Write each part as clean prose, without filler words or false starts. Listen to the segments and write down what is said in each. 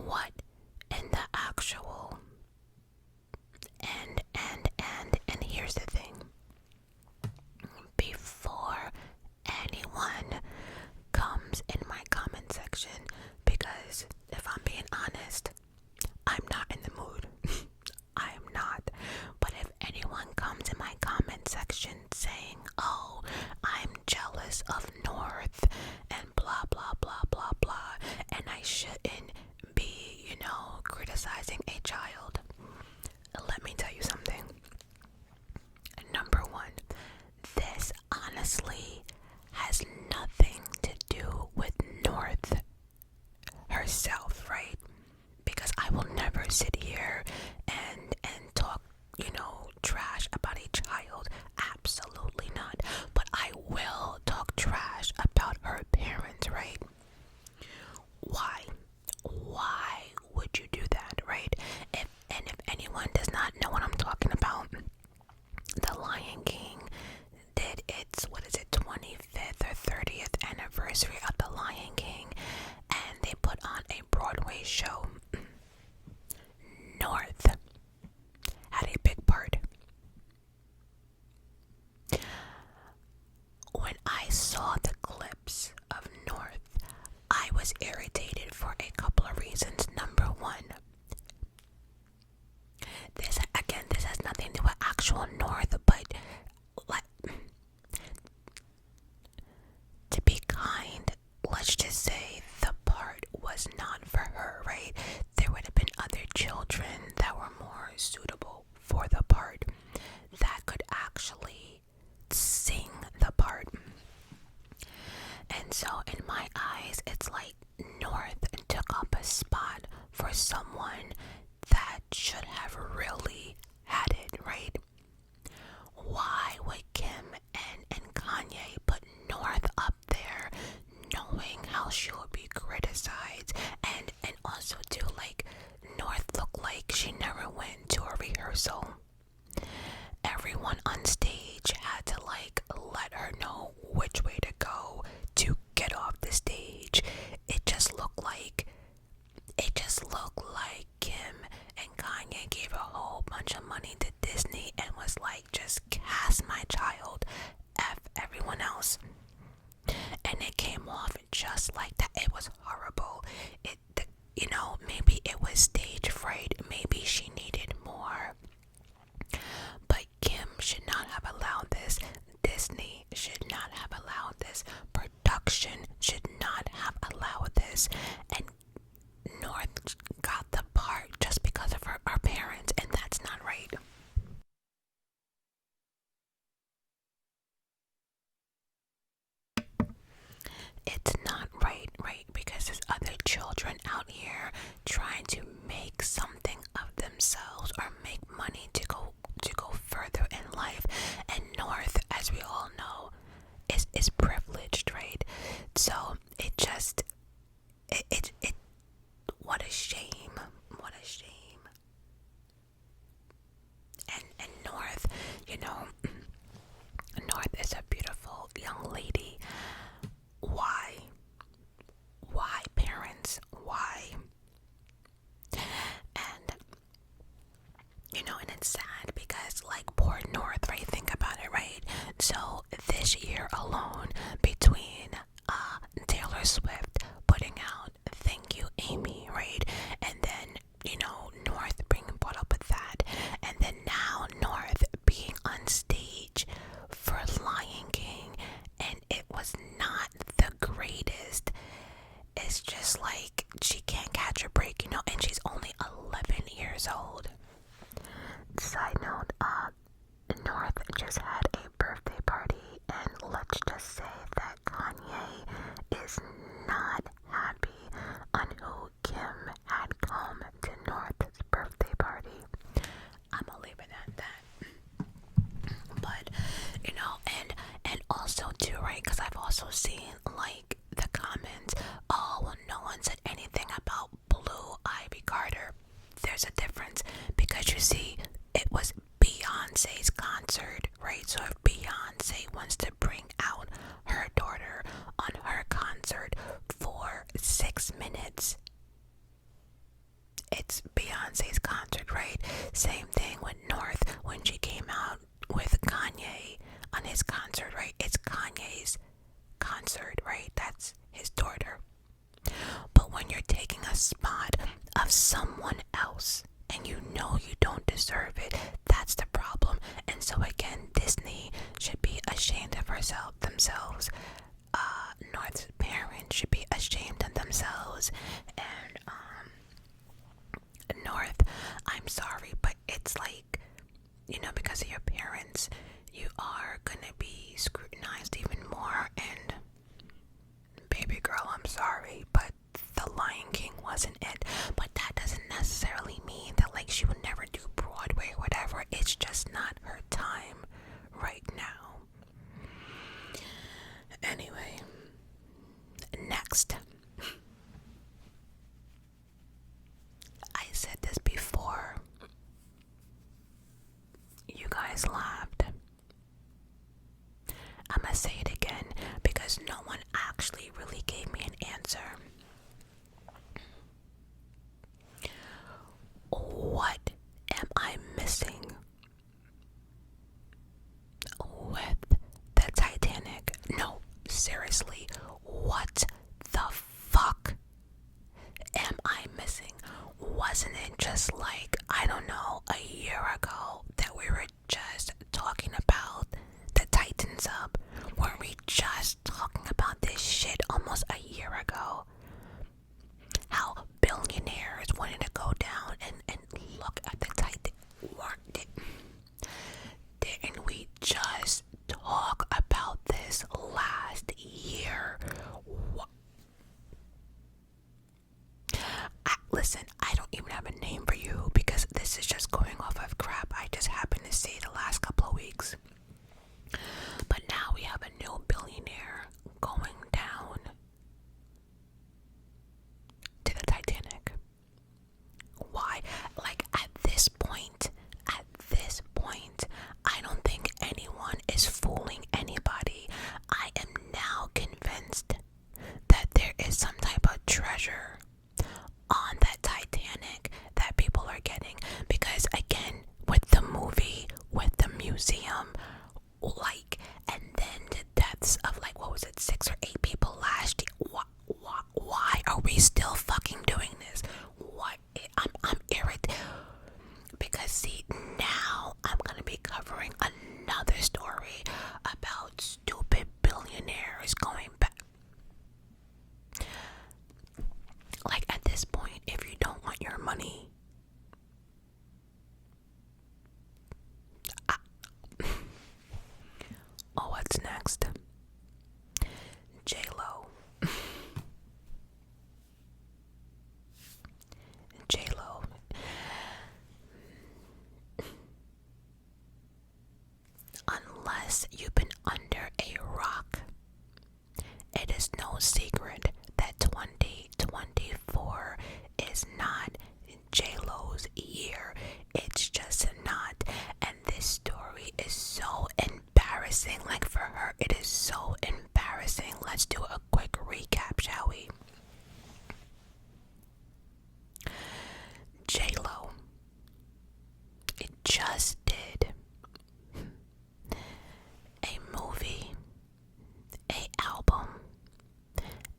what in the actual? And here's the thing. Before anyone comes in my comment section, because if I'm being honest, I'm not in the mood. I am not. But if anyone comes in my comment section saying, oh, I'm jealous of North and blah blah blah blah blah, and I shouldn't be, criticizing a child, let me tell you something. Number one, this honestly has nothing to do with North herself, right? Because I will never sit here and talk, trash about a child. Absolutely not. But I will talk trash about her parents, right? Why? Why would you do that, right? If anyone does not know what I'm talking about, The Lion King did its 25th or 30th anniversary of The Lion King, and they put on a Broadway show. North had a big part. When I saw the clips of North, I was irritated for a couple of reasons. Number one, this has nothing to do with actual North, but to be kind, let's just say the part was not for her, right? There would have been other children that were more suitable for the part, that could actually sing the part. And so in my eyes, it's like North took up a spot for someone that should have really had it, right? Why would Kim and Kanye put North up there knowing how she would be criticized, and also too, like, North looked like she never went to a rehearsal. Everyone on stage had to let her know which way to go to get off the stage. It just looked like Kim and Kanye gave a whole bunch of money to Disney and was like, just cast my child, F everyone else. And it came off just like that. It was horrible. Maybe it was stage fright. Maybe she needed more. But Kim should not have allowed this. Disney should not have allowed this. Production should not have allowed this. And North got the part just because of her parents, and that's not right. It's not right, because there's other children out here trying to make something of themselves or make money to go further in life, and North, as we all know, is privileged, right? So it what a shame. And North, North is a beautiful young lady. Why parents? Why? And it's Beyonce's concert, right? Same thing with North when she came out with Kanye on his concert, right? It's Kanye's concert, right? That's his daughter. But when you're taking a spot of someone else and you know you don't deserve it, that's the problem. And so again, Disney should be ashamed of themselves. North's parents should be ashamed of themselves. And North, I'm sorry, but it's like, because of your parents, you are gonna be scrutinized even more. And baby girl, I'm sorry, but The Lion King wasn't it. But that doesn't necessarily mean that like she would never do Broadway or whatever. It's just not her time right now. Anyway, next. I said this before. You guys laughed. I'm gonna say it again because no one actually really gave me an answer. What am I missing with the Titanic? No, seriously, what the fuck am I missing? Wasn't it just like, I don't know, a year ago that we were just talking about the Titan sub? Weren't we just talking about this shit almost a year ago? How billionaires wanted to go down and look at the Titan. Didn't we just talk about this last year? Listen, I don't even have a name for you because this is just going off of crap I just happened to see the last couple of weeks. But now we have a new billionaire going down to the Titanic. Why? Like at this point, I don't think anyone is fooling anybody. I am now convinced that there is some type of treasure on that Titanic that people are getting, because again, with the movie, with the museum, like, and then the deaths of like, what was it, 6 or 8 people last year. Why are we still fucking doing this? What? I'm irritated because see, now I'm gonna be covering another story about stupid billionaires going back. Like at this point, if you don't want your money, oh, what's next? J-Lo. J-Lo. Unless you've been under a rock, it is no secret that 2024 is not J-Lo's year. It's just not. And this story is so embarrassing. Like for her, it is so embarrassing. Let's do a quick recap, shall we? J-Lo, it just did a movie, a album,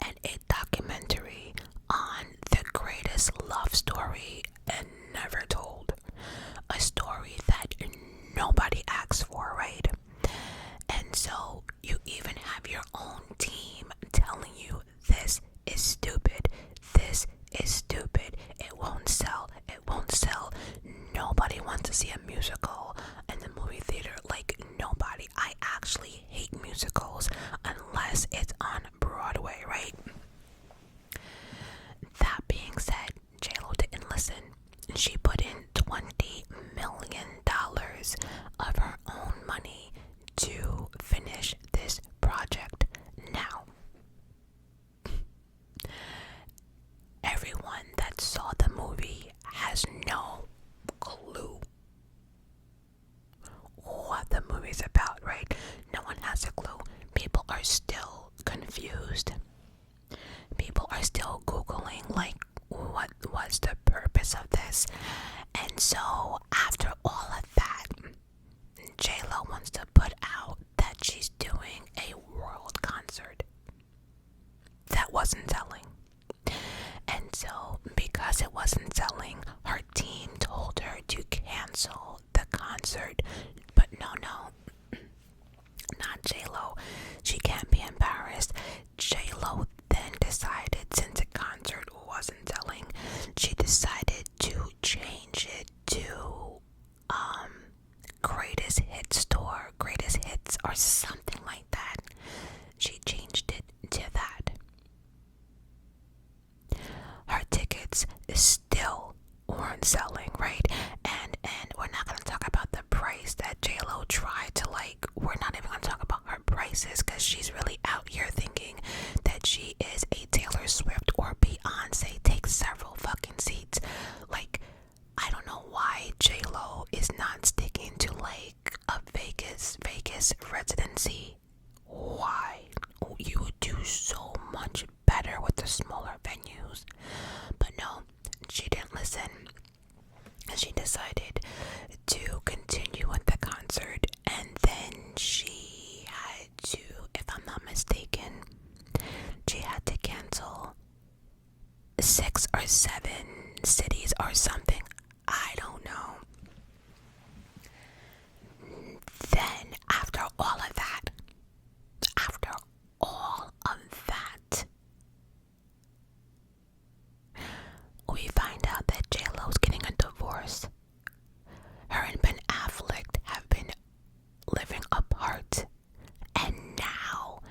and a documentary on the greatest love story and never told. A story that nobody asked for, right? And so you even have your own team telling you this is stupid. This is stupid. It won't sell. It won't sell. Nobody wants to see a musical in the movie theater. Like nobody. I actually hate musicals unless it's on Broadway, right? That being said, J-Lo didn't listen. She put in $20 million of her own money to finish this project. Now, everyone that saw the movie has no clue what the movie's about, right? No one has a clue. People are still confused. People are still Googling, like, what was the purpose of because it wasn't selling, her team told her to cancel the concert. But no, not J-Lo. She can't be embarrassed. J-Lo then decided, since the concert wasn't selling, she decided to change it to greatest hits tour, greatest hits, or something like that. She changed it to that. Her tickets still weren't selling, right? And we're not gonna talk about the price that J-Lo tried to, like, we're not even gonna talk about her prices, because she's really out here thinking that she is a Taylor Swift or Beyonce, takes several fucking seats. Like, I don't know why J-Lo is not sticking to like a Vegas residency. Why? You would do so much better with the smaller venues. But no, she didn't listen. She decided to continue with the concert, and then she had to, if I'm not mistaken, she had to cancel 6 or 7 cities or something. I don't know. Then after all of that, we find out that J-Lo's getting a divorce. Her and Ben Affleck have been living apart, and now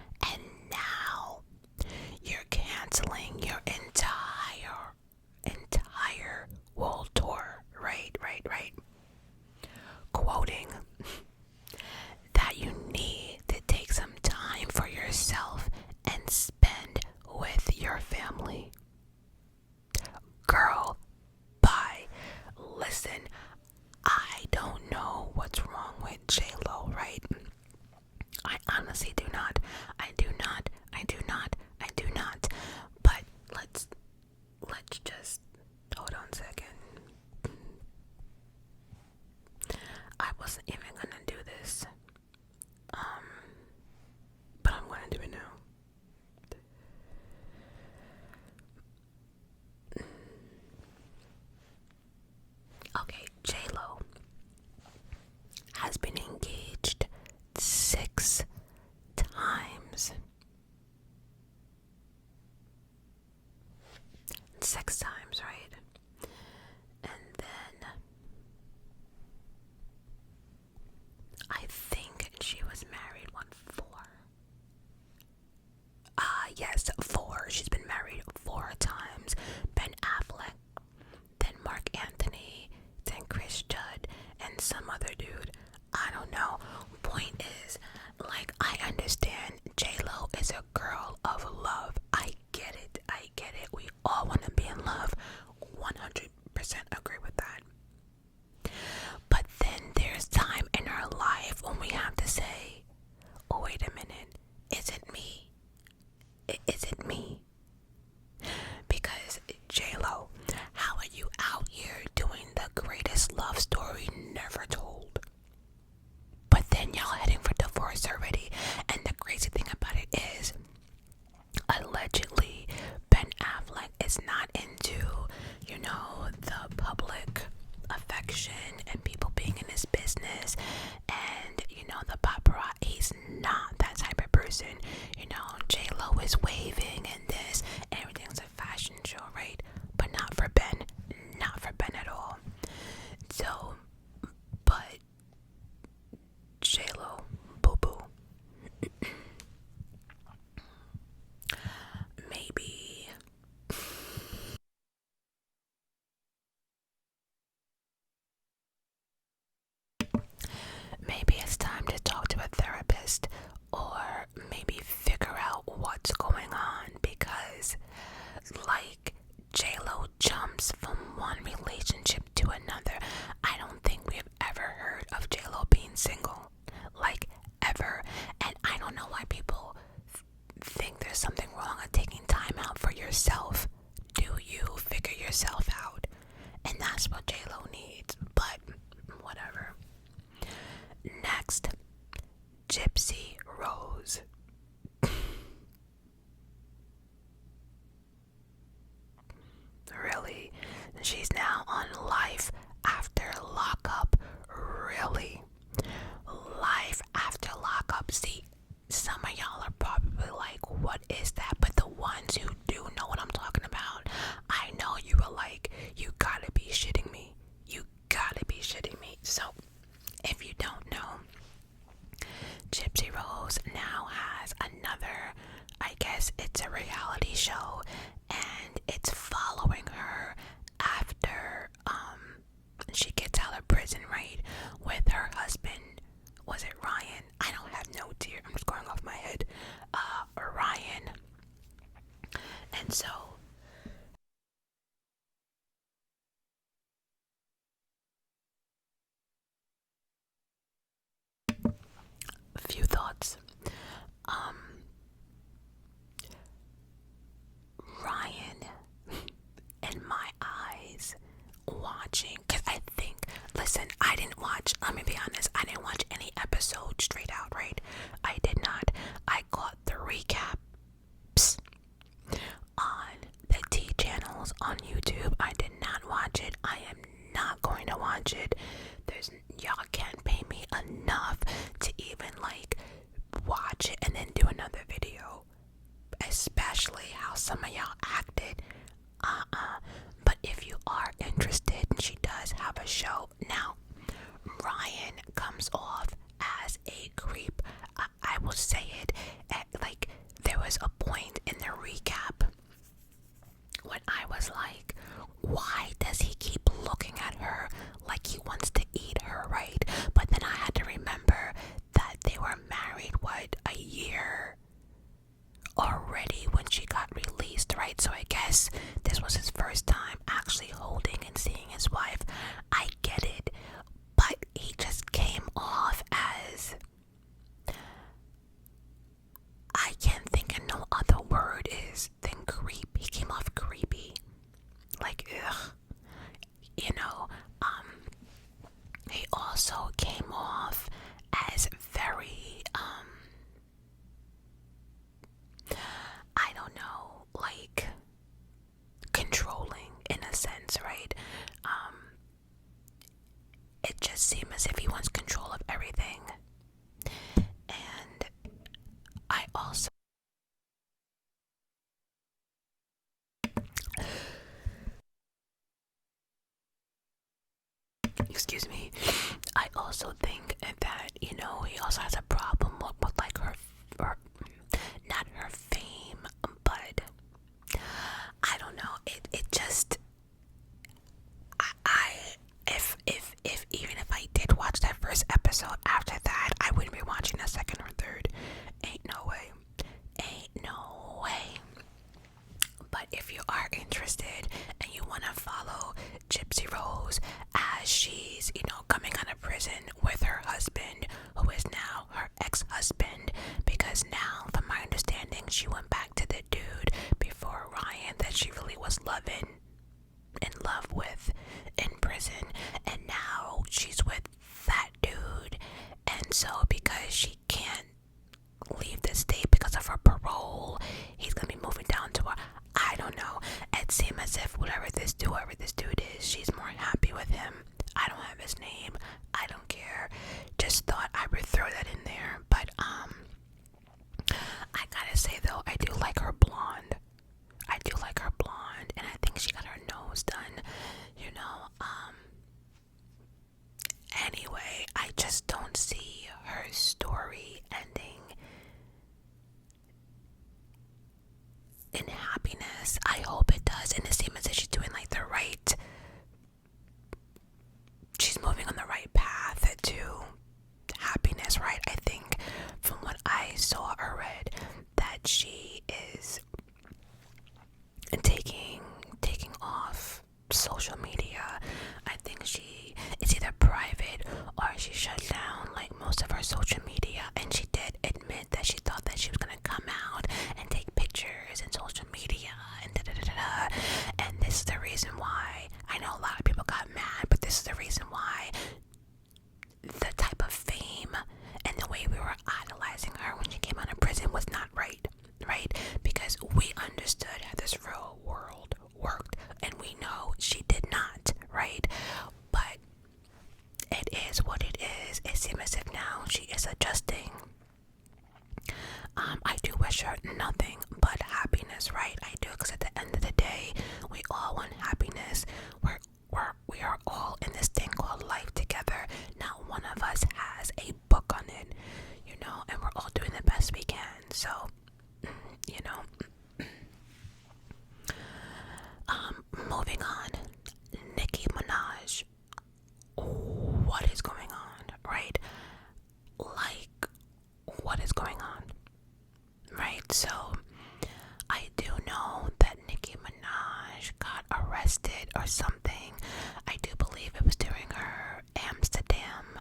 you're canceling your entire world tour, right? Quoting that you need to take some time for yourself and spend with your family. Girl, bye. Listen, I don't know what's wrong with J-Lo, right? I honestly do not. I do not. But let's just hold on a second. I wasn't even gonna do this. But I'm gonna do it now. Okay, J-Lo has been engaged 6 times. 6 times, right? And then I think she was married 4. Yes, 4. She's been married 4 times. Ben Affleck, then Mark Anthony, then Chris Judd, and some other dude. I don't know. Point is, like, I understand J-Lo is a girl of love. I get it. We all want to be in love. 100% agree with that. But then there's time in our life when we have to say, oh, wait a minute, is it me? Is it me? Because J-Lo, how are you out here doing the greatest love story never told? But then y'all heading for divorce already. And the crazy thing about it is, allegedly, Ben Affleck is not into, the public affection and people being in his business, and the paparazzi. He's not that type of person. J-Lo is waving and this, everything's a fashion show, right? But not for Ben at all. So, but J-Lo, boo boo. Maybe it's time to talk to a therapist, or maybe figure out what's going on, because like J-Lo jumps from one relationship to another. I don't think we have ever heard of J-Lo being single, like ever. And I don't know why people think there's something wrong with taking time out for yourself. Do you figure yourself out? And that's what J-Lo needs, but whatever. Next, Gypsy Rose. Really? she's now on life after lockup. Really? Life after lockup. See, some of y'all are probably like, what is that? But the ones who do know what I'm talking about, I know you were like, you gotta be shitting me. You gotta be shitting me. So, if you don't know, Gypsy Rose now has another, I guess it's a reality show, and it's following her after she gets out of prison, right, with her husband. Was it Ryan? I don't have notes here, I'm just going off my head. Ryan. And so a few thoughts. Ryan, in my eyes, watching, because I think, listen, I didn't watch, let me be honest, I didn't watch any episode straight out, right? I did not. I caught the recaps on the T channels on YouTube. I did not watch it. I am not going to watch it. Y'all can't pay me enough to even like watch it and then do another video, especially how some of y'all acted. But if you are interested, she does have a show. Now, Ryan comes off as a creep. I will say it. Like, there was a point in the recap when I was like, why does he keep looking at her like he wants to eat her, right? But then I had to remember that they were married, a year already when she got released, right? So I guess this was his first time actually holding and seeing his wife. I get it, but he just came off as, I can't think of no other word than creep. He came off creepy, like ugh, you know. He also came off as very I don't know, like controlling in a sense, right? It just seemed as if he wants control of everything. And I also, excuse me, I also think that, you know, he also has a problem with like her, not her fame, but I don't know, it just, if even if I did watch that first episode, after that I wouldn't be watching the second or third. Ain't no way. But if you are interested and you want to follow Gypsy Rose as she's, you know, coming out of prison with her husband, who is now her ex-husband, because now, from my understanding, she went back to the dude before Ryan that she really was in love with in prison, and now she's with that dude. And so because she can't leave the state because of her parole, he's gonna be moving down to her. I don't know. It seems as if whoever this dude is, she's more happy with him. I don't have his name. I don't care. Just thought I would throw that in there. But I gotta say though, I do like her blonde. And I think she got her nose done. You know. Anyway, I just don't see her story ending in happiness. I hope it does, and it seems as if she's doing like she's moving on the right path to happiness, right? I think from what I saw or read that she is taking off social media. I think it's either private or she shut down like most of her social media, and she did admit that she thought that she was gonna come out and take pictures and social media and is adjusting. I do wish her nothing but happiness, right? I do, because at the end of the day, we all want happiness. We are all in this thing called life together. Not one of us has a book on it, you know, and we're all doing the best we can. So, you know, moving on. Nicki Minaj. What is going on, right? Like, what is going on, right? So, I do know that Nicki Minaj got arrested or something. I do believe it was during her Amsterdam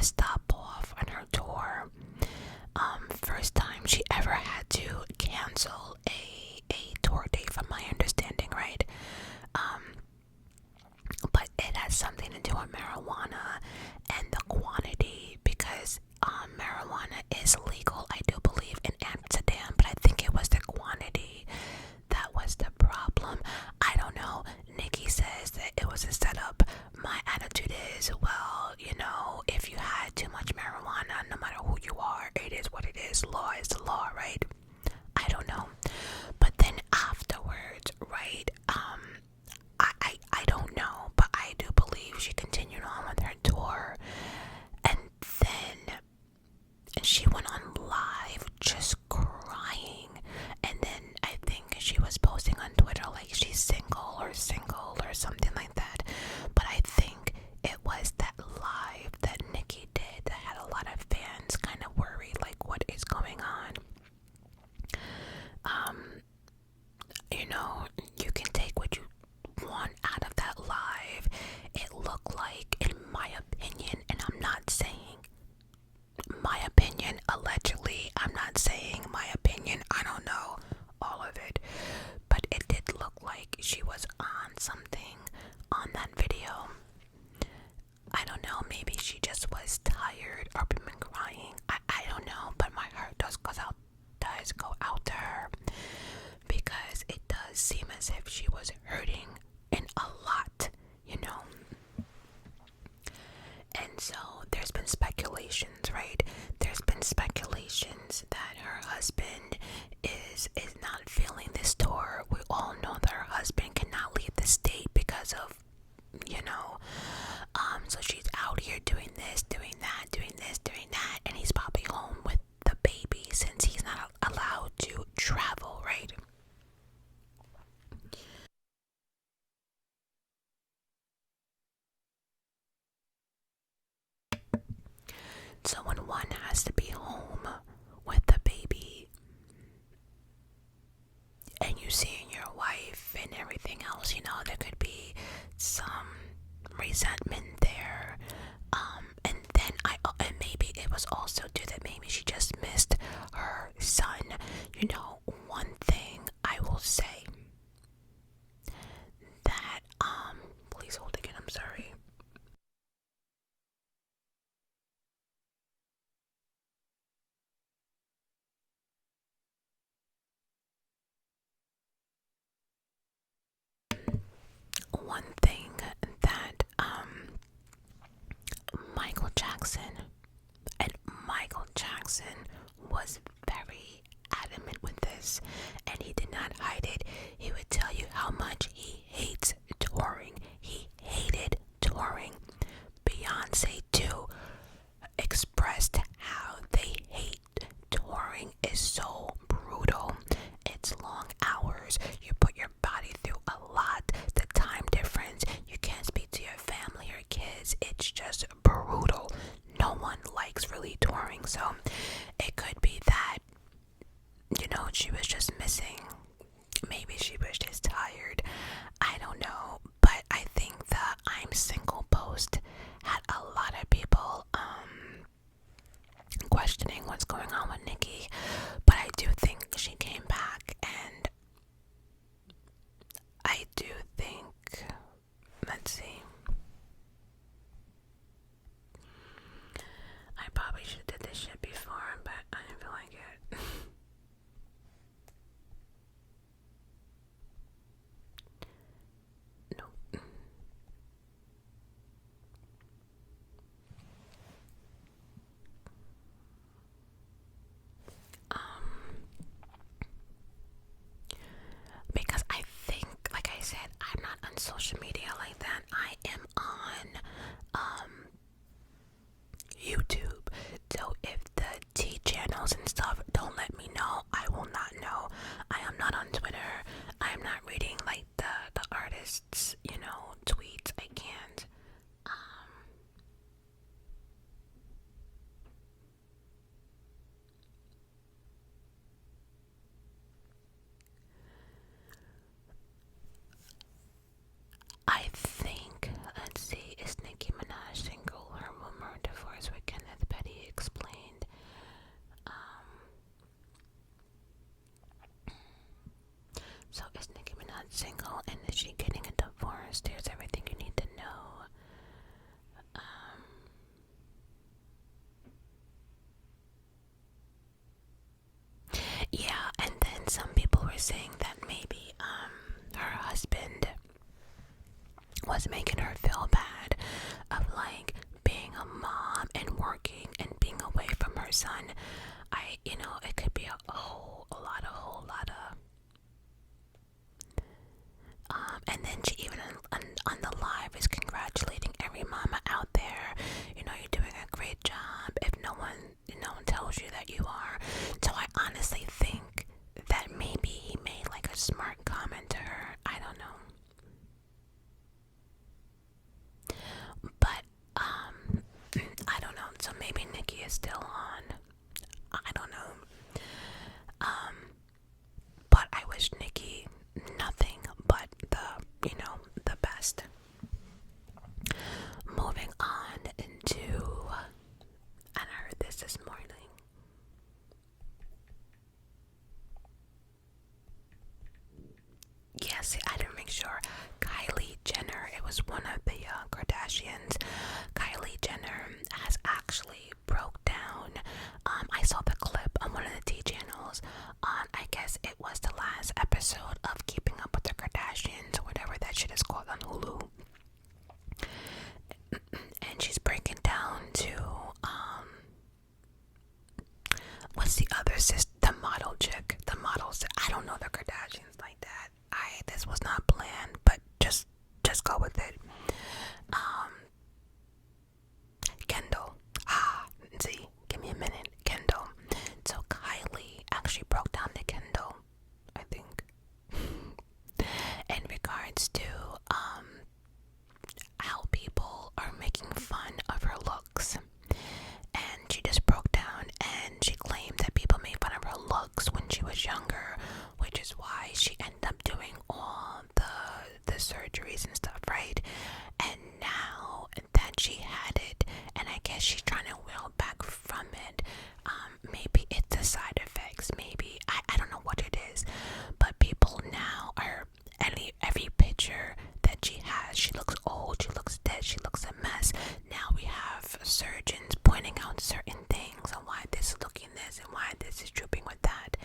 stop off on her tour. First time she ever had to cancel a tour date, from my understanding, right? But it has something to do with marijuana and the quantity, because marijuana is legal, I do believe, in Amsterdam, but I think it was the quantity that was the problem. I don't know. Nicki says that it was a setup. My attitude is, well, you know, if you had too much marijuana, no matter who you are, it is what it is. Law is the law, right? I don't know. But then afterwards, right, I don't know, but I do believe she continued on with her tour, and then she went on live just crying, and then I think she was posting on Twitter like she's single or something like that. But I think it was that live that Nicki did that had a lot of fans kind of worried, like, what is going on? You know, you can take what you want out of that live. It looked like, in my opinion, and I'm not saying my opinion, allegedly, I'm not saying my opinion, I don't know all of it, but it did look like she was on something on that video. I don't know, maybe she just was tired or been crying. I don't know, but my heart does go out to her, because it does seem as if she was hurting in a lot, you know. And so there's been speculations, right? There's been speculations that her husband is not feeling this tour. We all know that her husband cannot leave the state because of, you know, so she's out here doing this, doing that, doing this, doing that, and he's probably home with the baby since he's not allowed to travel, right? So when one has to be home with the baby, and you seeing your wife and everything else, you know, there could be some resentment there. And then and maybe it was also due that maybe she just missed her son. You know, one thing I will say that, please hold again, I'm sorry. One thing that Michael Jackson was very adamant with this, and he did not hide it. He would tell you how much he hates touring. He hated touring. Beyonce too expressed how they hate touring. Is so brutal. It's long hours. You put your body through a lot. The time difference. You can't speak to your family or kids. It's just brutal. No one likes really touring. So it could be that, you know, she was just missing. Maybe she was just tired. I was making her feel bad of like being a mom and working and being away from her son. It could be a whole lot of and then she even on the live is congratulating every mama out there. You're doing a great job. If no one tells you that you are. So I honestly think that maybe he made like a smart comment to her. I don't know. But I don't know. So maybe Nicki is still on. I don't know. But I wish Nicki nothing but the best. Moving on into, and I heard this morning. Yes, I didn't make sure. Kylie Jenner, it was one of the Kardashians. Kylie Jenner has actually broke down. I saw the clip on one of the T channels on, I guess it was the last episode of Keeping Up with the Kardashians or whatever that shit is called on Hulu. And she's breaking down to what's the other sister, the model chick, the models. I don't know the Kardashians like that. This was not planned, but just go with it. Kendall. See, give me a minute. Kendall. So Kylie actually broke down to Kendall, I think, in regards to how people are making fun of her looks. And she just broke down and she claimed that people made fun of her looks when she was younger, which is why she ended up doing all the surgeries and stuff, right? And now that she had it, and I guess she's trying to wheel back from it, maybe it's the side effects, maybe, I don't know what it is, but people now are, every picture that she has, she looks old, she looks dead, she looks a mess. Now we have surgeons pointing out certain things and why this is looking this and why this is drooping with that.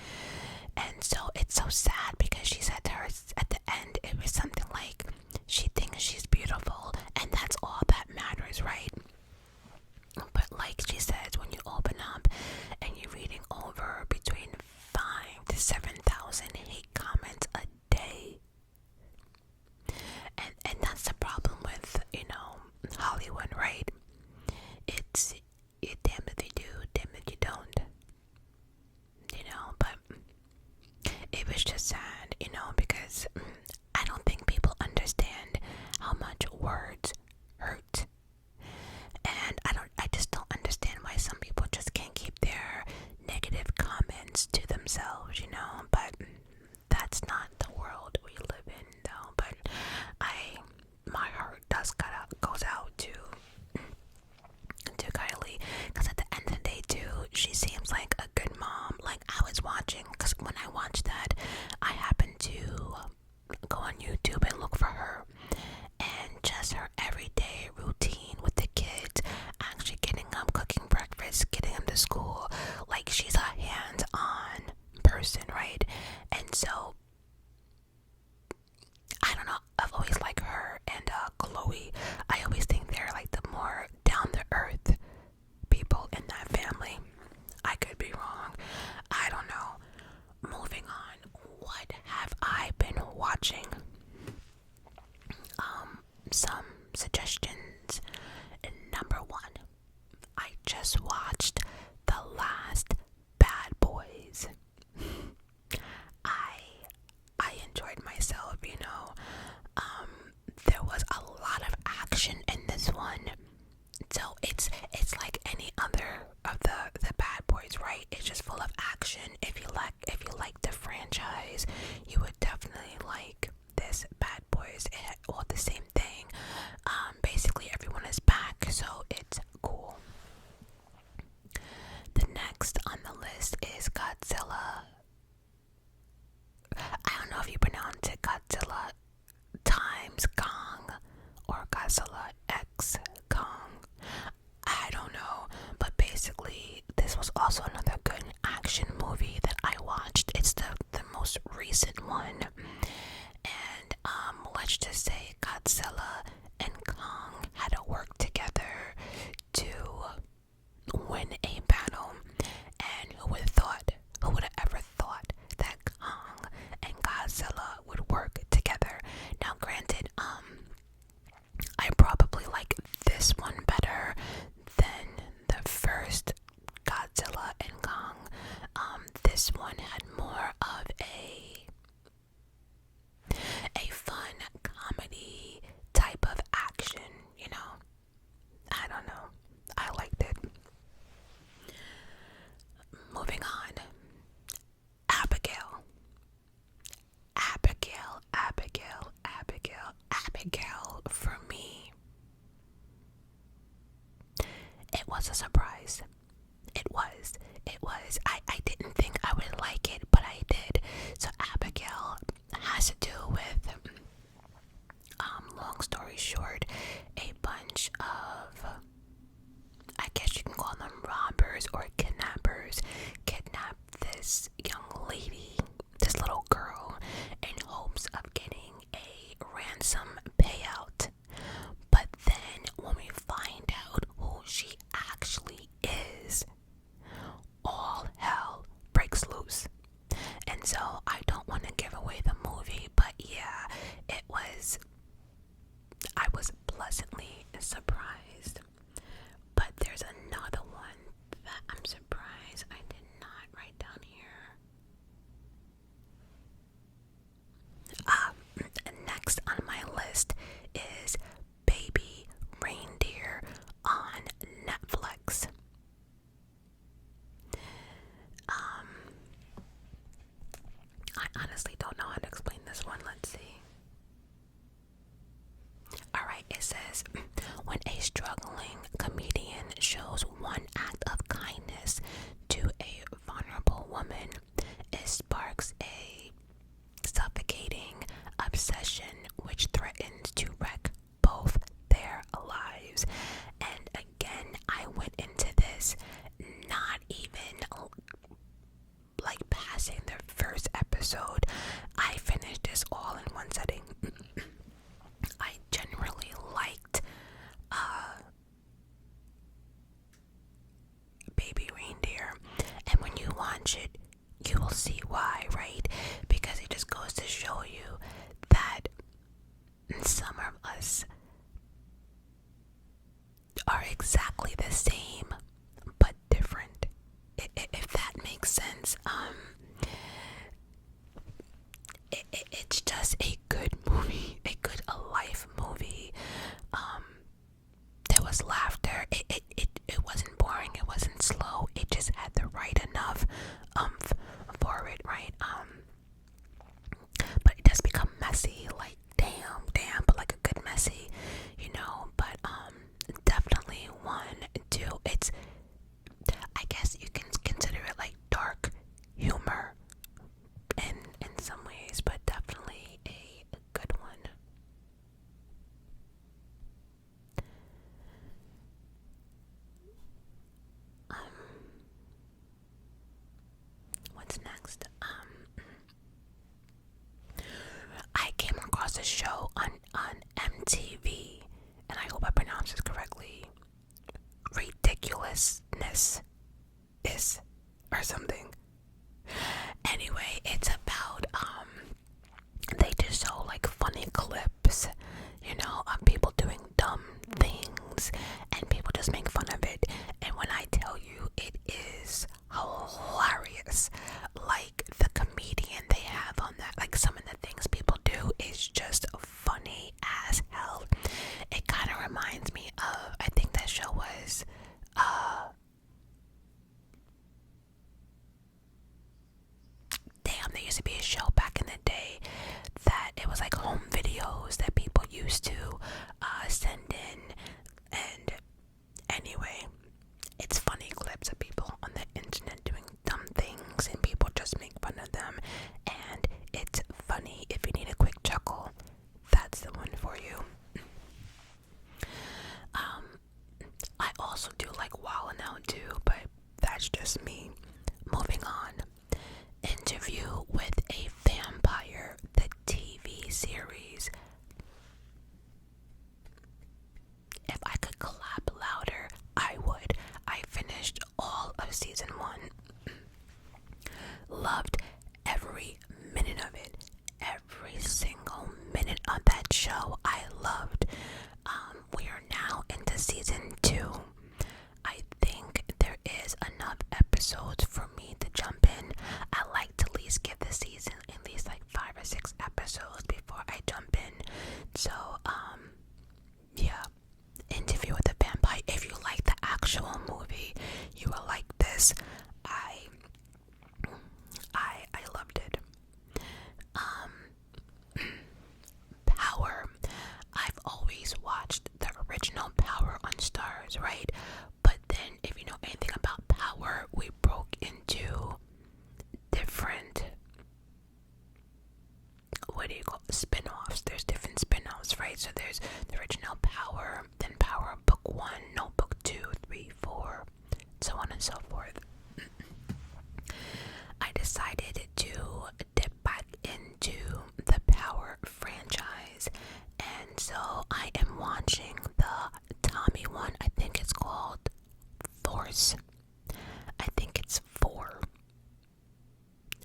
And so it's so sad because she said to her at the end, it was something like she thinks she's beautiful and that's all that matters, right? But like she says, when you open up and you're reading over between 5,000 to 7,000 hate comments a day, and that's the problem with Hollywood, right? It's damn if you do, damn if you don't, but it was just sad, because I don't think people understand how much words hurt. And I just don't understand why some people just can't keep their negative comments to themselves, but that's not the world we live in, though. But my heart goes out to Kylie, because at the end of the day too, she seems like a good mom. Like, I was watching, because when I watched that, I happened to go on YouTube and look for her, and just her everyday routine with the kids, actually getting up, cooking breakfast, getting them to school. Like, she's a hands-on person, right? And so I don't know, I've always liked her and Chloe. I always think they're like the more down-to-earth people in that family. I could be wrong. I don't know. Moving on. What have I been watching? Some suggestions. Number one, I just watched the last Bad Boys. I enjoyed myself, there was a lot of action in this one. So it's like any other of the Bad Boys, right? It's just full of action. If you like the franchise, you would definitely like this Bad Boys. It had all the same thing. Basically everyone is back, so it's cool. The next on the list is Godzilla. I don't know if you pronounce it Godzilla times Kong or Godzilla X Kong. I don't know, but basically this was also another good action movie that I watched. It's the most recent one, and let's just say Godzilla Kong had to work together to win a battle. And who would have ever thought that Kong and Godzilla would work together? Now granted, I probably like this one better than the first Godzilla and Kong. This one had more of a fun comedy type of action, you know. I don't know. I liked it. Moving on. Abigail, for me, it was a surprise. It was. I didn't think I would like it, but I did. So Abigail has to do with, long story short, a bunch of, I guess you can call them robbers or kidnappers, kidnap this young lady, this little girl, in hopes of getting a ransom payout. But then when we find out who she actually is, all hell breaks loose. And so I don't want to give away the movie, but yeah, I was pleasantly surprised. But there's another one that I'm surprised I did not write down here. Next on my list is Baby Reindeer on Netflix. I honestly don't know how to explain this one. Let's see. Alright, it says, when a struggling comedian shows one act of kindness to a vulnerable woman, it sparks a suffocating obsession which threatens to wreck both their lives. And again, I went into this not even like passing the first episode. I finished this all in one setting. I generally liked Baby Reindeer, and when you watch it, you will see why, right? Because it just goes to show you that some of us are exactly the same but different, if that makes sense. It's just a good movie, a good life movie. There was laughter. It wasn't boring, it wasn't slow, it just had the right enough for it, right? But it does become messy, like damn, but like a good messy, you know. But definitely one, two. It's, I guess you can consider it like dark humor. season 1. Loved every minute of it. Every single minute of that show I loved. We are now into season 2. I think there is enough episodes for me to jump in. I like to at least give the season at least like 5 or 6 episodes before I jump in. So, yeah. Interview with the Vampire. If you like the actual movie, you will like this. I loved it. Power. I've always watched the original Power on Stars, right? But then, if you know anything about Power, we broke into different, what do you call it? Spin-offs. There's different spin-offs, right? So there's the original Power, then Power Book 1, no, Book 2, 3, 4, so on and so forth. I decided to dip back into the Power franchise, and so I am watching the Tommy one. I think it's called Force. I think it's 4,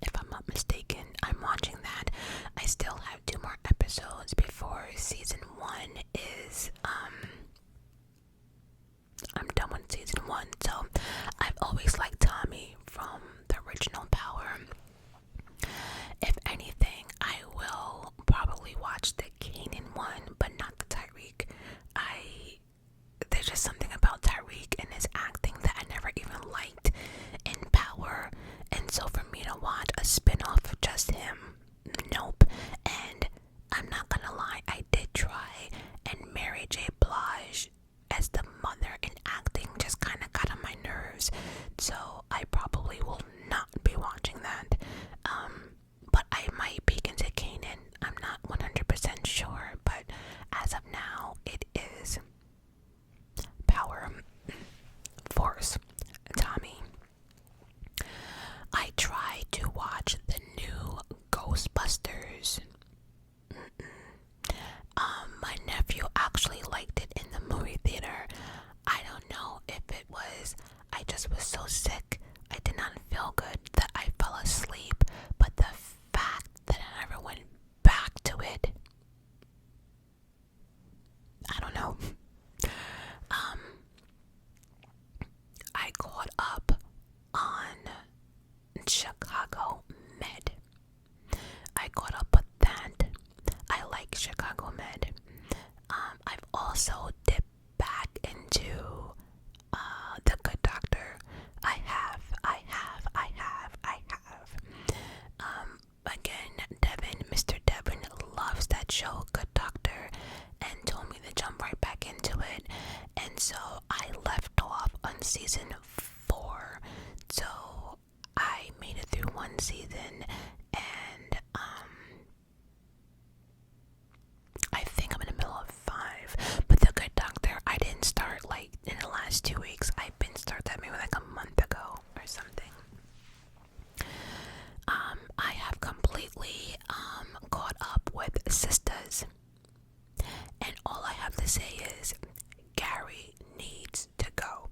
if I'm not mistaken. I'm watching that. I still have 2 more episodes before season 1 is I'm done with season 1. So I've always liked Tommy from the original Power. If anything, I will probably watch the Kanan one, but not the Tyreek. There's just something about Tyreek and his acting that I never even liked in Power, and so for me to watch a spin-off of just him, nope. And I'm not gonna lie, I did try, and Mary J. Blige as the mother in acting just kind of got on my nerves, so I probably will not be watching that. But I might peek into Kanan. I'm not 100% sure, but as of now, it is Power, Force, Tommy. I tried to watch the new Ghostbusters. My nephew actually liked it in the movie theater. I don't know if it was, I just was so sick, I did not feel good that I fell asleep, but the fact that I never went back to it, I don't know. I caught up on Chicago Med. I caught up with that. I like Chicago Med. I've also dipped back into The Good Doctor. I have. Again, Mr. Devin loves that show, Good Doctor, and told me to jump right back into it. And so I left off on season 4. So I made it through 1 season, and I think I'm in the middle of 5. But The Good Doctor, I didn't start like in the last 2 weeks. I've been started that maybe like a month ago or something. I have completely caught up with Sisters, and all I have to say is Gary needs to go.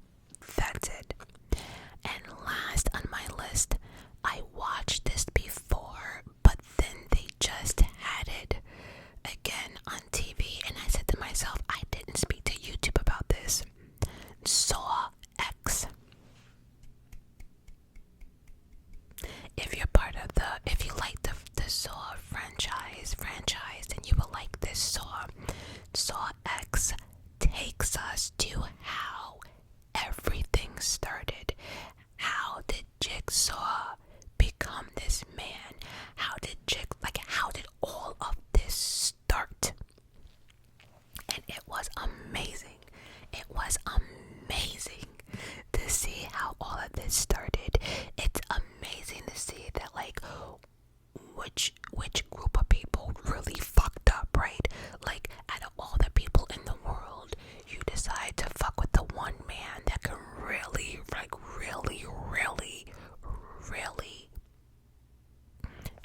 That's it. And last on my list, I watched this before, but then they just had it again on TV, and I said to myself, I didn't speak to YouTube about this. Saw X. If you like the Saw franchise, then you will like this Saw. Saw X takes us to how everything started. How did Jigsaw become this man? How did all of this start? And it was amazing. It was amazing to see how all of this started. It's amazing to see that, like, which group of people really fucked up, right? Like, out of all the people in the world, you decide to fuck with the one man that can really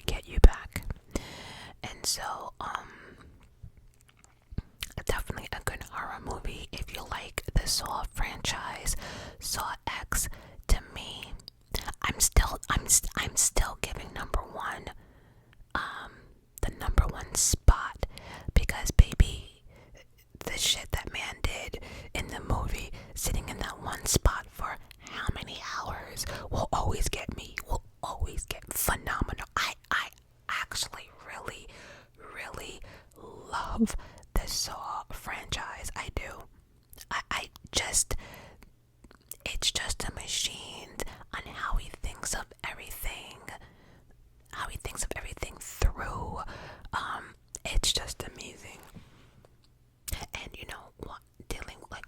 get you back. And so, definitely a good horror movie if you like the Saw franchise. Saw X to me, I'm still giving number one, the number one spot, because baby, the shit that man did in the movie, sitting in that one spot for how many hours, will always get me, will always get phenomenal. I actually really, really love the Saw franchise. I do. I just, it's just a machine on how he thinks of everything, through. It's just amazing. And you know,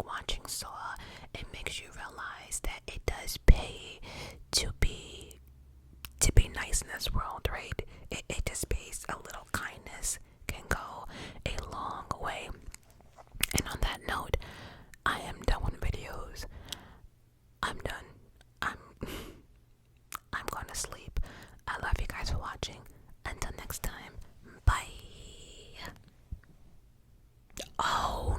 watching Saw, it makes you realize that it does pay to be nice in this world, right? It just pays. A little kindness can go a long way. And on that note, I am done with videos. I'm done. I'm going to sleep. I love you guys for watching. Until next time, bye. Oh,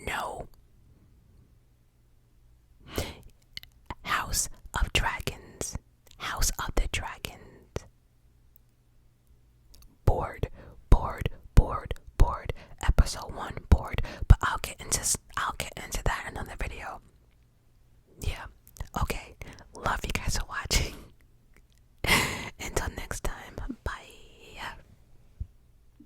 no. House of Dragons. House of